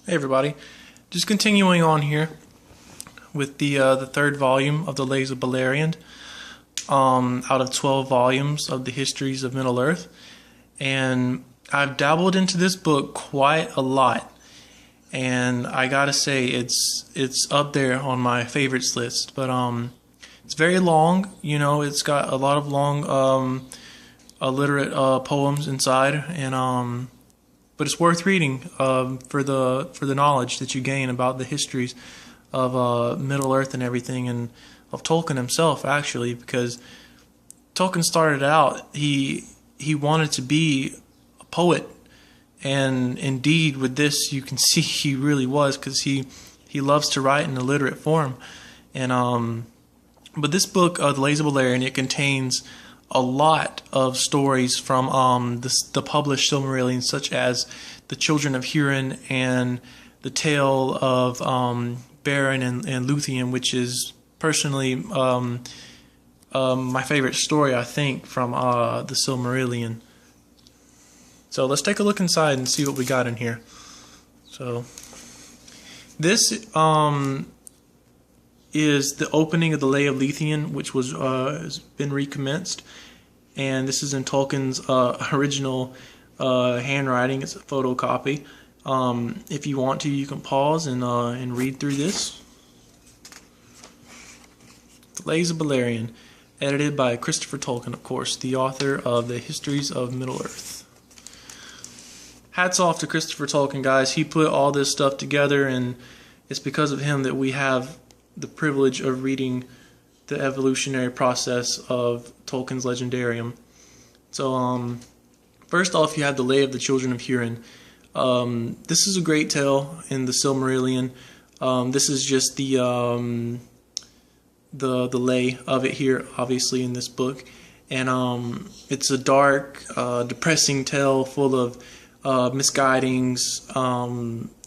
Hey everybody, just continuing on here with the third volume of the Lays of Beleriand, out of 12 volumes of the histories of Middle Earth, and I've dabbled into this book quite a lot, and I gotta say it's up there on my favorites list. But it's very long, it's got a lot of long illiterate poems inside, and but it's worth reading for the knowledge that you gain about the histories of Middle Earth and everything, and of Tolkien himself, actually, because Tolkien started out, he wanted to be a poet, and indeed with this you can see he really was, because he loves to write in illiterate form. And but this book, The Lays of Beleriand, it contains a lot of stories from the published Silmarillion, such as the Children of Hurin and the tale of Beren and Luthien, which is personally my favorite story, I think, from the Silmarillion. So let's take a look inside and see what we got in here. So this is the opening of the Lay of Luthien, which was has been recommenced, and this is in Tolkien's original handwriting. It's a photocopy. If you want to, you can pause and read through this. The Lays of Beleriand, edited by Christopher Tolkien, of course, the author of the Histories of Middle Earth. Hats off to Christopher Tolkien, guys. He put all this stuff together, and it's because of him that we have the privilege of reading the evolutionary process of Tolkien's Legendarium. So, first off, you have the Lay of the Children of Hurin. This is a great tale in the Silmarillion. This is just the lay of it here, obviously, in this book, and it's a dark, depressing tale full of misguidings,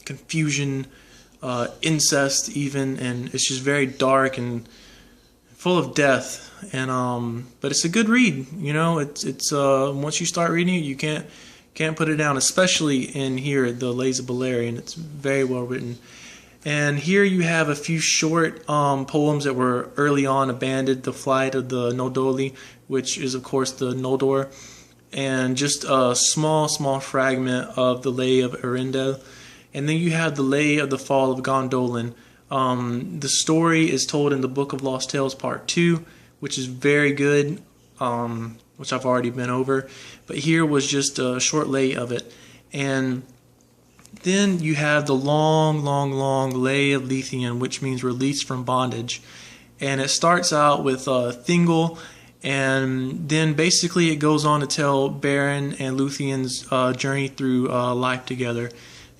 confusion, incest even, and it's just very dark and full of death. And but it's a good read. It's once you start reading it, you can't put it down, especially in here, the Lays of Beleriand. It's very well written. And here you have a few short poems that were early on abandoned: The Flight of the Noldoli, which is of course the Noldor, and just a small fragment of the Lay of Eärendil. And then you have the Lay of the Fall of Gondolin. The story is told in the Book of Lost Tales Part 2, which is very good, which I've already been over. But here was just a short lay of it. And then you have the long Lay of Luthien, which means release from bondage. And it starts out with Thingol, and then basically it goes on to tell Beren and Luthien's journey through life together.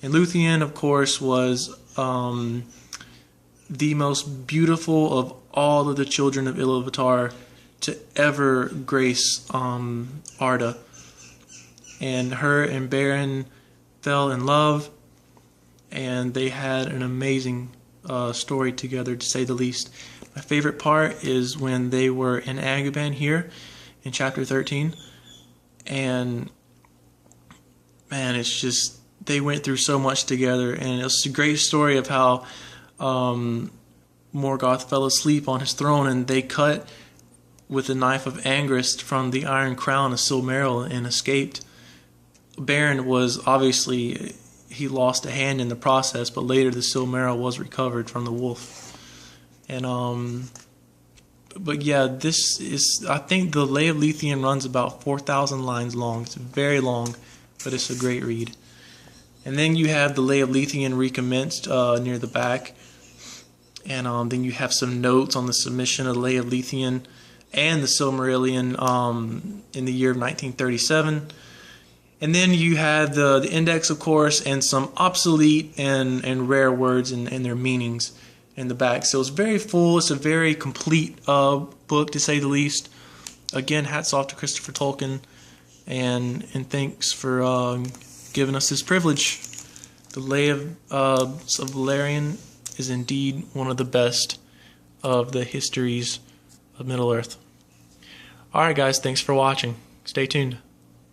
And Luthien, of course, was the most beautiful of all of the children of Iluvatar to ever grace Arda. And her and Beren fell in love, and they had an amazing story together, to say the least. My favorite part is when they were in Angband here in chapter 13, and man, it's just, they went through so much together, and it's a great story of how Morgoth fell asleep on his throne, and they cut with the knife of Angrist from the iron crown of Silmaril and escaped. Beren was obviously, he lost a hand in the process, but later the Silmaril was recovered from the wolf. And but yeah, this is, I think the Lay of Luthien runs about 4,000 lines long. It's very long, but it's a great read. And then you have the Lay of Luthien recommenced near the back. And then you have some notes on the submission of the Lay of Luthien and the Silmarillion in the year of 1937. And then you have the index, of course, and some obsolete and rare words and their meanings in the back. So it's very full. It's a very complete book, to say the least. Again, hats off to Christopher Tolkien, and thanks for giving us this privilege. The Lay of Beleriand is indeed one of the best of the histories of Middle Earth. Alright guys, thanks for watching. Stay tuned.